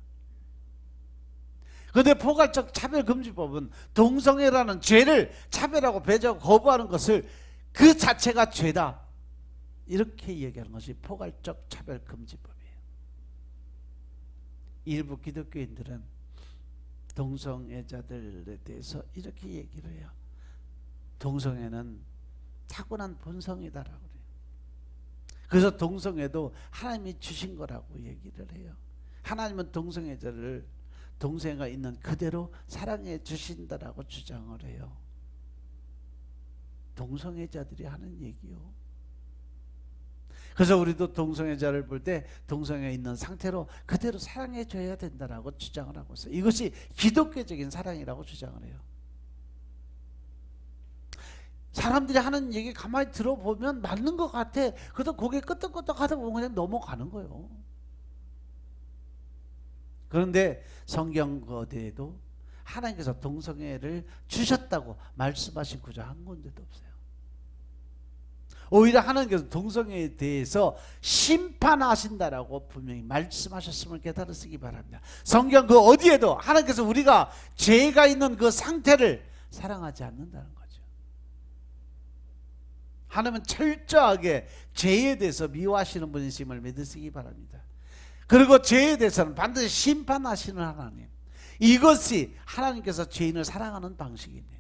그런데 포괄적 차별금지법은 동성애라는 죄를 차별하고 배제하고 거부하는 것을 그 자체가 죄다 이렇게 얘기하는 것이 포괄적 차별금지법이에요. 일부 기독교인들은 동성애자들에 대해서 이렇게 얘기를 해요. 동성애는 타고난 본성이다라고 그래요. 그래서 동성애도 하나님이 주신 거라고 얘기를 해요. 하나님은 동성애자를 동성애가 있는 그대로 사랑해 주신다라고 주장을 해요. 동성애자들이 하는 얘기요. 그래서 우리도 동성애자를 볼 때 동성애에 있는 상태로 그대로 사랑해 줘야 된다라고 주장을 하고 있어요. 이것이 기독교적인 사랑이라고 주장을 해요. 사람들이 하는 얘기 가만히 들어보면 맞는 것 같아. 그래도 고개 끄덕끄덕 하다 보면 그냥 넘어가는 거예요. 그런데 성경 어디에도 하나님께서 동성애를 주셨다고 말씀하신 구절 한 군데도 없어요. 오히려 하나님께서 동성애에 대해서 심판하신다라고 분명히 말씀하셨음을 깨달으시기 바랍니다. 성경 그 어디에도 하나님께서 우리가 죄가 있는 그 상태를 사랑하지 않는다는 거죠. 하나님은 철저하게 죄에 대해서 미워하시는 분이심을 믿으시기 바랍니다. 그리고 죄에 대해서는 반드시 심판하시는 하나님, 이것이 하나님께서 죄인을 사랑하는 방식입니다.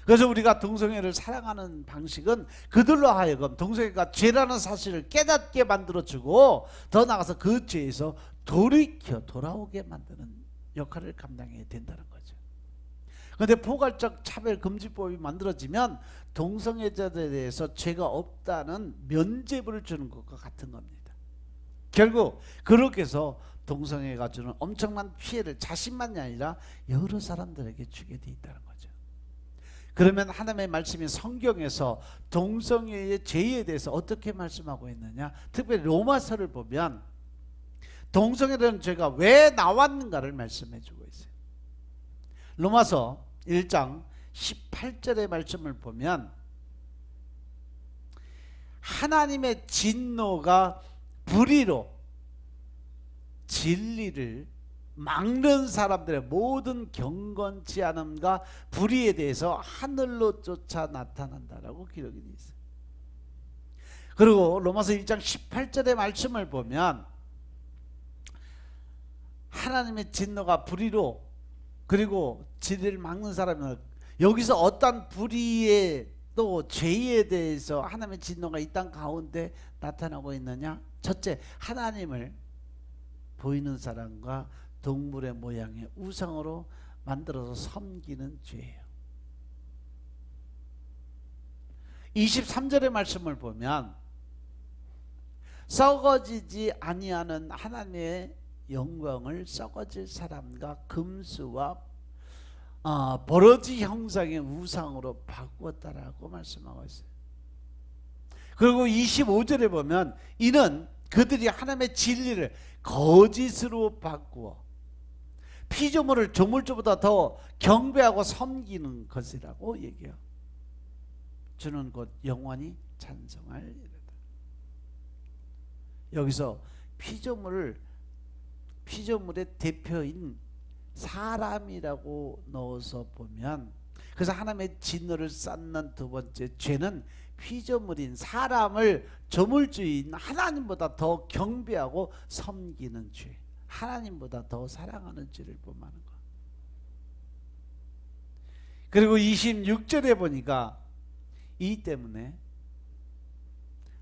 그래서 우리가 동성애를 사랑하는 방식은 그들로 하여금 동성애가 죄라는 사실을 깨닫게 만들어주고 더 나아가서 그 죄에서 돌아오게 만드는 역할을 감당해야 된다는 거죠. 그런데 포괄적 차별금지법이 만들어지면 동성애자들에 대해서 죄가 없다는 면죄부를 주는 것과 같은 겁니다. 결국 그렇게 해서 동성애가 주는 엄청난 피해를 자신만이 아니라 여러 사람들에게 주게 돼 있다는 거죠. 그러면 하나님의 말씀이 성경에서 동성애의 죄에 대해서 어떻게 말씀하고 있느냐? 특별히 로마서를 보면 동성애라는 죄가 왜 나왔는가를 말씀해 주고 있어요. 로마서 1장 18절의 말씀을 보면 하나님의 진노가 불의로 진리를 막는 사람들의 모든 경건치 않음과 불의에 대해서 하늘로 쫓아 나타난다라고 기록이 되어 있어요. 그리고 로마서 1장 18절의 말씀을 보면 하나님의 진노가 불의로 그리고 진리를 막는 사람은 여기서 어떤 불의에 또 죄에 대해서 하나님의 진노가 이 땅 가운데 나타나고 있느냐? 첫째, 하나님을 보이는 사람과 동물의 모양의 우상으로 만들어서 섬기는 죄예요. 23절의 말씀을 보면 썩어지지 아니하는 하나님의 영광을 썩어질 사람과 금수와 버러지 형상의 우상으로 바꾸었다라고 말씀하고 있어요. 그리고 25절에 보면 이는 그들이 하나님의 진리를 거짓으로 바꾸어 피조물을 조물주보다 더 경배하고 섬기는 것이라고 얘기해요. 주는 곧 영원히 찬송할 이르다. 여기서 피조물의 대표인 사람이라고 넣어서 보면, 그래서 하나님의 진노를 쌓는 두 번째 죄는 피조물인 사람을 조물주인 하나님보다 더 경배하고 섬기는 죄, 하나님보다 더 사랑하는 죄를 범하는 것. 그리고 26절에 보니까 이 때문에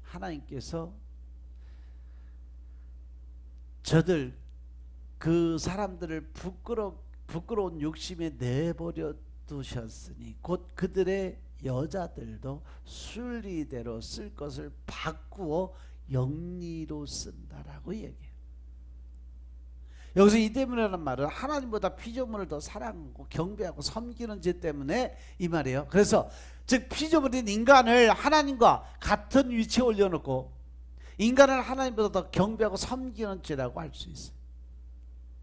하나님께서 저들 그 사람들을 부끄러운 욕심에 내버려 두셨으니 곧 그들의 여자들도 순리대로 쓸 것을 바꾸어 영리로 쓴다라고 얘기해요. 여기서 이 때문이라는 말은 하나님보다 피조물을 더 사랑하고 경배하고 섬기는 죄 때문에 이 말이에요. 그래서 즉 피조물인 인간을 하나님과 같은 위치에 올려놓고 인간을 하나님보다 더 경배하고 섬기는 죄라고 할 수 있어요.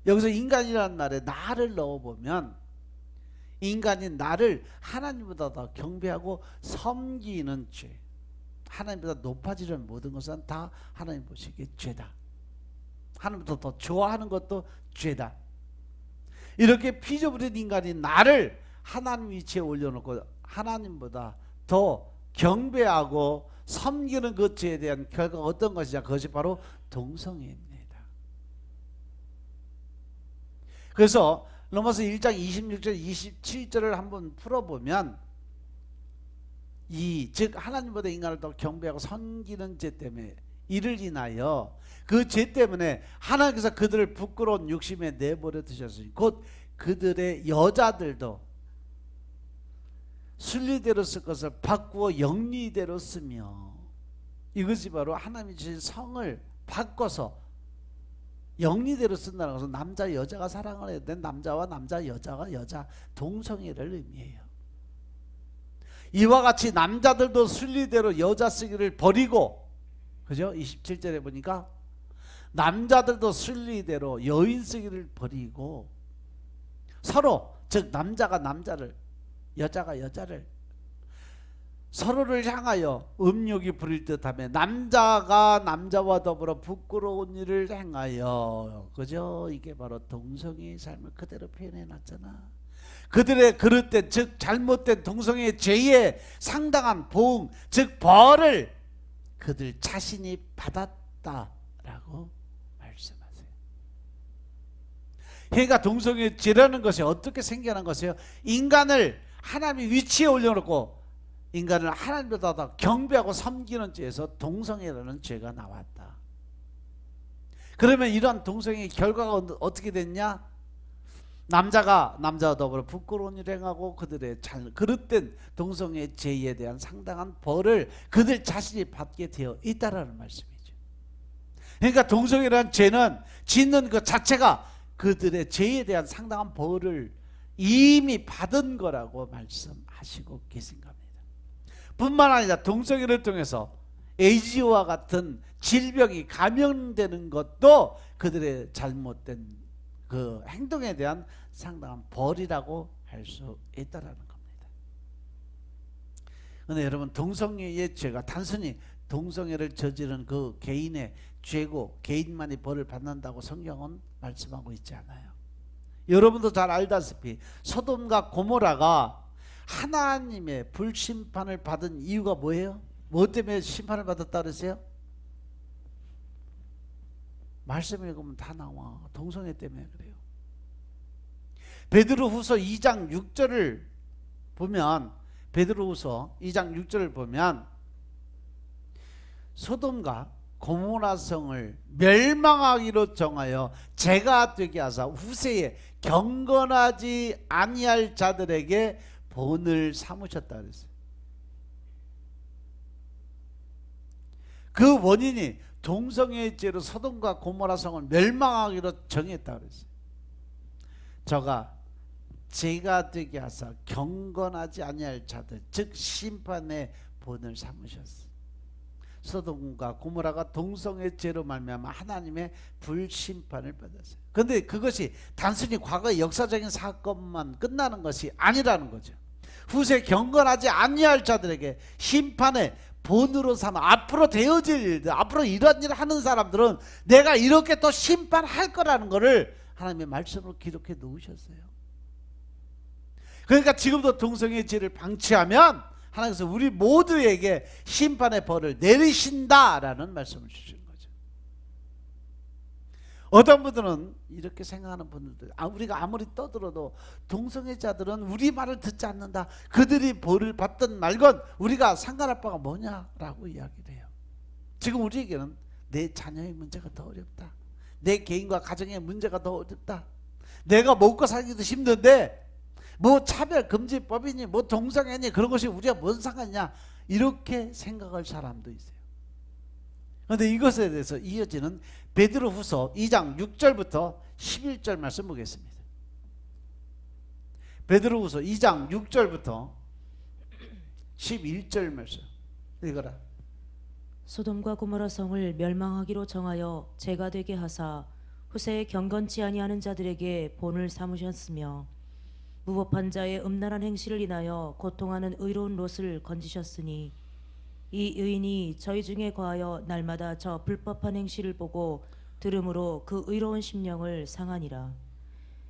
여기서 인간이라는 말에 나를 넣어보면 인간인 나를 하나님보다 더 경배하고 섬기는 죄, 하나님보다 높아지려는 모든 것은 다 하나님 보시기에 죄다. 하나님보다 더 좋아하는 것도 죄다. 이렇게 피조물인 인간인 나를 하나님 위치에 올려놓고 하나님보다 더 경배하고 섬기는 그 죄에 대한 결과가 어떤 것이냐, 그것이 바로 동성애입니다. 그래서 로마서 1장 26절 27절을 한번 풀어보면 즉 하나님보다 인간을 더 경배하고 섬기는 죄 때문에 이를 인하여 그 죄 때문에 하나님께서 그들을 부끄러운 욕심에 내버려 두셨으니 곧 그들의 여자들도 순리대로 쓸 것을 바꾸어 영리대로 쓰며, 이것이 바로 하나님이 주신 성을 바꿔서 영리대로 쓴다는 것은 남자 여자가 사랑을 해야 돼. 남자와 남자, 여자가 여자, 동성애를 의미해요. 이와 같이 남자들도 순리대로 여자 쓰기를 버리고, 그죠? 27절에 보니까 남자들도 순리대로 여인 쓰기를 버리고 서로, 즉 남자가 남자를, 여자가 여자를 서로를 향하여 음욕이 부릴 듯하며 남자가 남자와 더불어 부끄러운 일을 행하여, 그죠? 이게 바로 동성애의 삶을 그대로 표현해 놨잖아. 그들의 그릇된, 즉 잘못된 동성애의 죄에 상당한 보응, 즉 벌을 그들 자신이 받았다라고 말씀하세요. 그러니까 동성애 죄라는 것이 어떻게 생겨난 것이에요? 인간을 하나님의 위치에 올려놓고 인간을 하나님보다 더 경배하고 섬기는 죄에서 동성애라는 죄가 나왔다. 그러면 이런 동성애의 결과가 어떻게 됐냐? 남자가 남자와 더불어 부끄러운 일을 행하고 그들의 그릇된 동성애 죄에 대한 상당한 벌을 그들 자신이 받게 되어 있다라는 말씀이죠. 그러니까 동성애라는 죄는 짓는 것 자체가 그들의 죄에 대한 상당한 벌을 이미 받은 거라고 말씀하시고 계신 겁니다. 뿐만 아니라 동성애를 통해서 에이즈와 같은 질병이 감염되는 것도 그들의 잘못된 그 행동에 대한 상당한 벌이라고 할 수 있다라는 겁니다. 그런데 여러분, 동성애의 죄가 단순히 동성애를 저지른 그 개인의 죄고 개인만이 벌을 받는다고 성경은 말씀하고 있지 않아요. 여러분도 잘 알다시피 소돔과 고모라가 하나님의 불심판을 받은 이유가 뭐예요? 뭐 때문에 심판을 받았다 그랬어요? 말씀 읽으면 다 나와. 동성애 때문에 그래요. 베드로후서 2장 6절을 보면, 베드로후서 2장 6절을 보면 소돔과 고모라 성을 멸망하기로 정하여 죄가 되게 하사 후세에 경건하지 아니할 자들에게 본을 삼으셨다 그랬어요. 그 원인이 동성애의 죄로 소돔과 고모라 성을 멸망하기로 정했다 그랬어요. 저가 죄가 되게 하사 경건하지 아니할 자들, 즉 심판의 본을 삼으셨어요. 소돔과 고모라가 동성애 죄로 말미암아 하나님의 불심판을 받았어요. 그런데 그것이 단순히 과거의 역사적인 사건만 끝나는 것이 아니라는 거죠. 후세 경건하지 아니할 자들에게 심판의 본으로 삼아 앞으로 되어질 일들, 앞으로 이런 일을 하는 사람들은 내가 이렇게 또 심판할 거라는 것을 하나님의 말씀으로 기록해 놓으셨어요. 그러니까 지금도 동성애 죄를 방치하면 하나님께서 우리 모두에게 심판의 벌을 내리신다라는 말씀을 주시는 거죠. 어떤 분들은 이렇게 생각하는 분들도, 우리가 아무리 떠들어도 동성애자들은 우리 말을 듣지 않는다, 그들이 벌을 받든 말건 우리가 상관할 바가 뭐냐라고 이야기를 해요. 지금 우리에게는 내 자녀의 문제가 더 어렵다, 내 개인과 가정의 문제가 더 어렵다, 내가 먹고 살기도 힘든데 뭐 차별금지법이니 뭐 동성애니 그런 것이 우리가 뭔 상관이냐, 이렇게 생각할 사람도 있어요. 그런데 이것에 대해서 이어지는 베드로후서 2장 6절부터 11절 말씀 보겠습니다. 베드로후서 2장 6절부터 11절 말씀 읽어라. 소돔과 고모라 성을 멸망하기로 정하여 죄가 되게 하사 후세에 경건치 아니하는 자들에게 본을 삼으셨으며 무법한 자의 음란한 행실을 인하여 고통하는 의로운 롯을 건지셨으니 이 의인이 저희 중에 거하여 날마다 저 불법한 행실을 보고 들음으로 그 의로운 심령을 상하니라.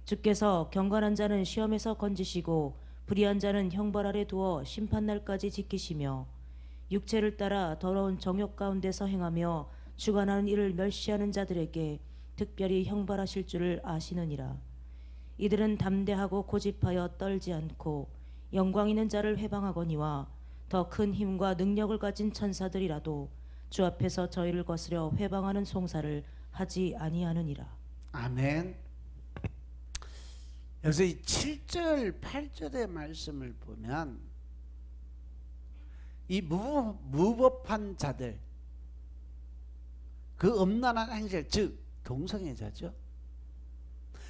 주께서 경건한 자는 시험에서 건지시고 불의한 자는 형벌 아래 두어 심판날까지 지키시며 육체를 따라 더러운 정욕 가운데서 행하며 주관하는 일을 멸시하는 자들에게 특별히 형벌하실 줄을 아시느니라. 이들은 담대하고 고집하여 떨지 않고 영광 있는 자를 회방하거니와 더 큰 힘과 능력을 가진 천사들이라도 주 앞에서 저희를 거스려 회방하는 송사를 하지 아니하느니라. 아멘. 여기서 이 7절 8절의 말씀을 보면 이 무법한 자들, 그 음란한 행실, 즉 동성애자죠.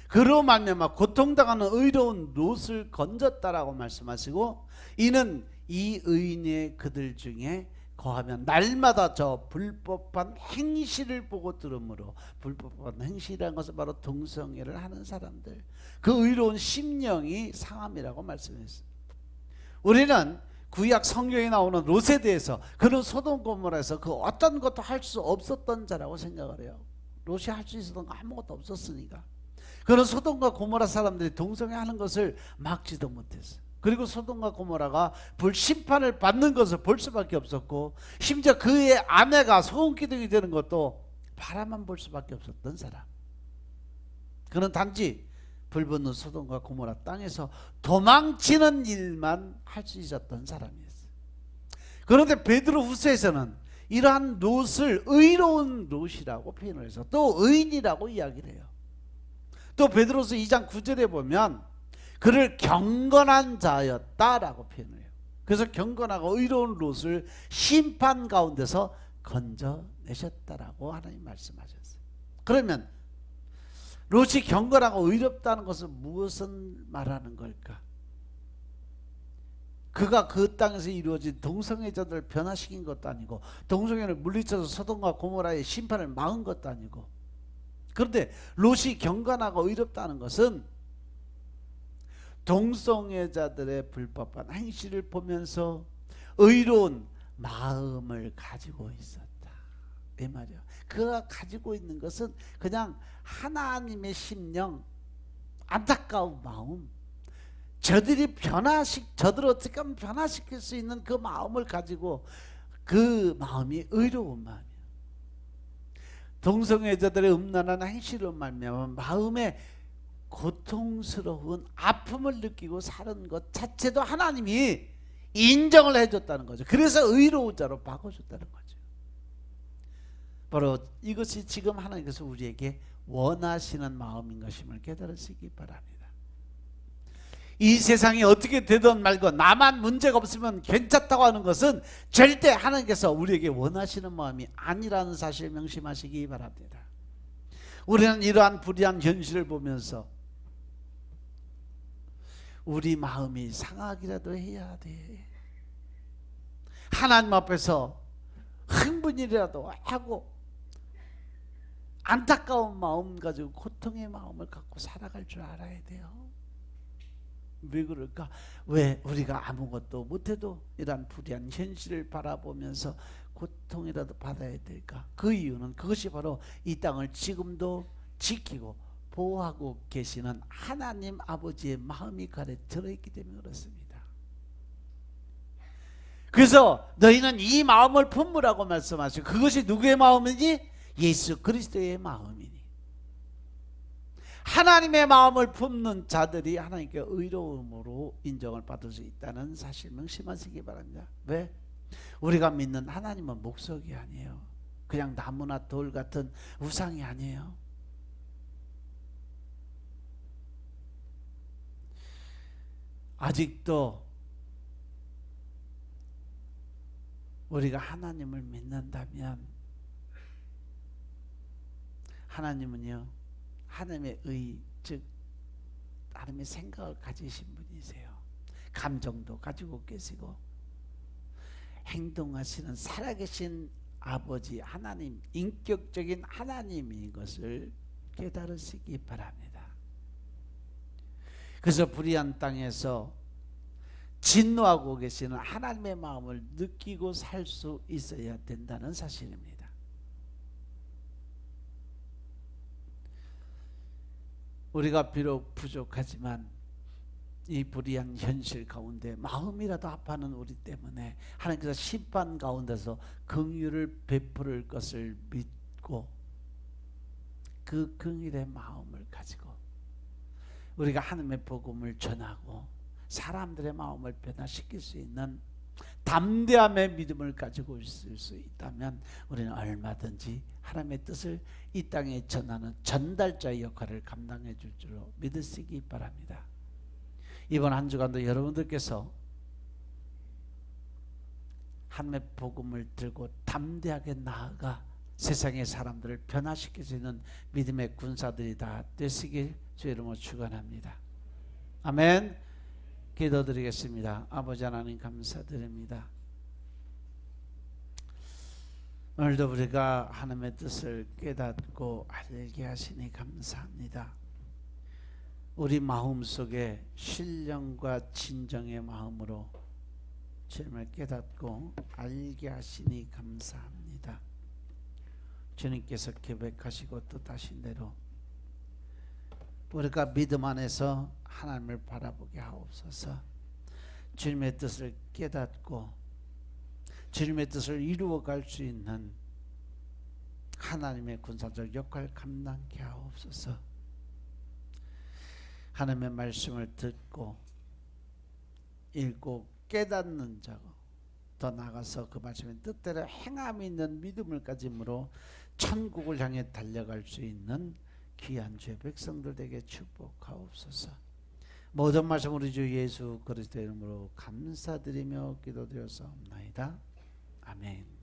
그로 말미암아 고통당하는 의로운 롯을 건졌다라고 말씀하시고, 이는 이 의인의 그들 중에 거하면 날마다 저 불법한 행실을 보고 들으므로, 불법한 행실이라는 것은 바로 동성애를 하는 사람들, 그 의로운 심령이 상함이라고 말씀했어요. 우리는 구약 성경에 나오는 롯에 대해서, 그는 소돔 고모라에서 그 어떤 것도 할 수 없었던 자라고 생각을 해요. 롯이 할 수 있었던 거 아무것도 없었으니까. 그런 소돔과 고모라 사람들이 동성애하는 것을 막지도 못했어요. 그리고 소돔과 고모라가 불심판을 받는 것을 볼 수밖에 없었고, 심지어 그의 아내가 소금기둥이 되는 것도 바라만 볼 수밖에 없었던 사람. 그는 단지 불붙는 소돔과 고모라 땅에서 도망치는 일만 할 수 있었던 사람이었어요. 그런데 베드로 후서에서는 이러한 롯을 의로운 롯이라고 표현을 해서 또 의인이라고 이야기를 해요. 또 베드로서 2장 9절에 보면 그를 경건한 자였다라고 표현을 해요. 그래서 경건하고 의로운 롯을 심판 가운데서 건져내셨다라고 하나님 말씀하셨어요. 그러면 롯이 경건하고 의롭다는 것은 무엇을 말하는 걸까? 그가 그 땅에서 이루어진 동성애자들을 변화시킨 것도 아니고, 동성애를 물리쳐서 소돔과 고모라의 심판을 막은 것도 아니고, 그런데 롯이 경건하고 의롭다는 것은 동성애자들의 불법한 행실을 보면서 의로운 마음을 가지고 있었다, 이 말이야. 그가 가지고 있는 것은 그냥 하나님의 심령, 안타까운 마음, 저들을 어떻게 하면 변화시킬 수 있는 그 마음을 가지고, 그 마음이 의로운 마음이에요. 동성애자들의 음란한 행실로 말미암아 마음에 고통스러운 아픔을 느끼고 사는 것 자체도 하나님이 인정을 해줬다는 거죠. 그래서 의로운 자로 바꿔줬다는 거죠. 바로 이것이 지금 하나님께서 우리에게 원하시는 마음인 것임을 깨달으시기 바랍니다. 이 세상이 어떻게 되든 말건 나만 문제가 없으면 괜찮다고 하는 것은 절대 하나님께서 우리에게 원하시는 마음이 아니라는 사실을 명심하시기 바랍니다. 우리는 이러한 불의한 현실을 보면서 우리 마음이 상하기라도 해야 돼. 하나님 앞에서 흥분이라도 하고 안타까운 마음 가지고 고통의 마음을 갖고 살아갈 줄 알아야 돼요. 왜 그럴까? 왜 우리가 아무것도 못해도 이러한 불의한 현실을 바라보면서 고통이라도 받아야 될까? 그 이유는 그것이 바로 이 땅을 지금도 지키고 보호하고 계시는 하나님 아버지의 마음이 그 안에 들어있기 때문에 그렇습니다. 그래서 너희는 이 마음을 품으라고 말씀하시고, 그것이 누구의 마음이니? 예수 그리스도의 마음이니. 하나님의 마음을 품는 자들이 하나님께 의로움으로 인정을 받을 수 있다는 사실 명심하시기 바랍니다. 왜? 우리가 믿는 하나님은 목석이 아니에요. 그냥 나무나 돌 같은 우상이 아니에요. 아직도 우리가 하나님을 믿는다면 하나님은요, 하나님의 의, 즉 하나님의 생각을 가지신 분이세요. 감정도 가지고 계시고 행동하시는 살아계신 아버지 하나님, 인격적인 하나님인 것을 깨달으시기 바랍니다. 그래서 불의한 땅에서 진노하고 계시는 하나님의 마음을 느끼고 살 수 있어야 된다는 사실입니다. 우리가 비록 부족하지만 이 불의한 현실 가운데 마음이라도 아파하는 우리 때문에 하나님께서 심판 가운데서 긍휼을 베풀을 것을 믿고 그 긍휼의 마음을 가지고 우리가 하나님의 복음을 전하고 사람들의 마음을 변화시킬 수 있는 담대함의 믿음을 가지고 있을 수 있다면 우리는 얼마든지 하나님의 뜻을 이 땅에 전하는 전달자의 역할을 감당해 줄 줄로 믿으시기 바랍니다. 이번 한 주간도 여러분들께서 하나님의 복음을 들고 담대하게 나아가 세상의 사람들을 변화시킬 수 있는 믿음의 군사들이 다 되시길 주의 이름으로 축원합니다. 아멘. 기도드리겠습니다. 아버지 하나님 감사드립니다. 오늘도 우리가 하나님의 뜻을 깨닫고 알게 하시니 감사합니다. 우리 마음속에 신령과 진정의 마음으로 주님을 깨닫고 알게 하시니 감사합니다. 주님께서 계획하시고 뜻하신 대로 우리가 믿음 안에서 하나님을 바라보게 하옵소서. 주님의 뜻을 깨닫고 주님의 뜻을 이루어갈 수 있는 하나님의 군사적 역할을 감당케 하옵소서. 하나님의 말씀을 듣고 읽고 깨닫는 자고 더 나아가서 그 말씀의 뜻대로 행함이 있는 믿음을 가짐으로 천국을 향해 달려갈 수 있는 귀한 주의 백성들 되게 축복하옵소서. 모든 말씀 우리 주 예수 그리스도의 이름으로 감사드리며 기도드려서옵나이다. 아멘.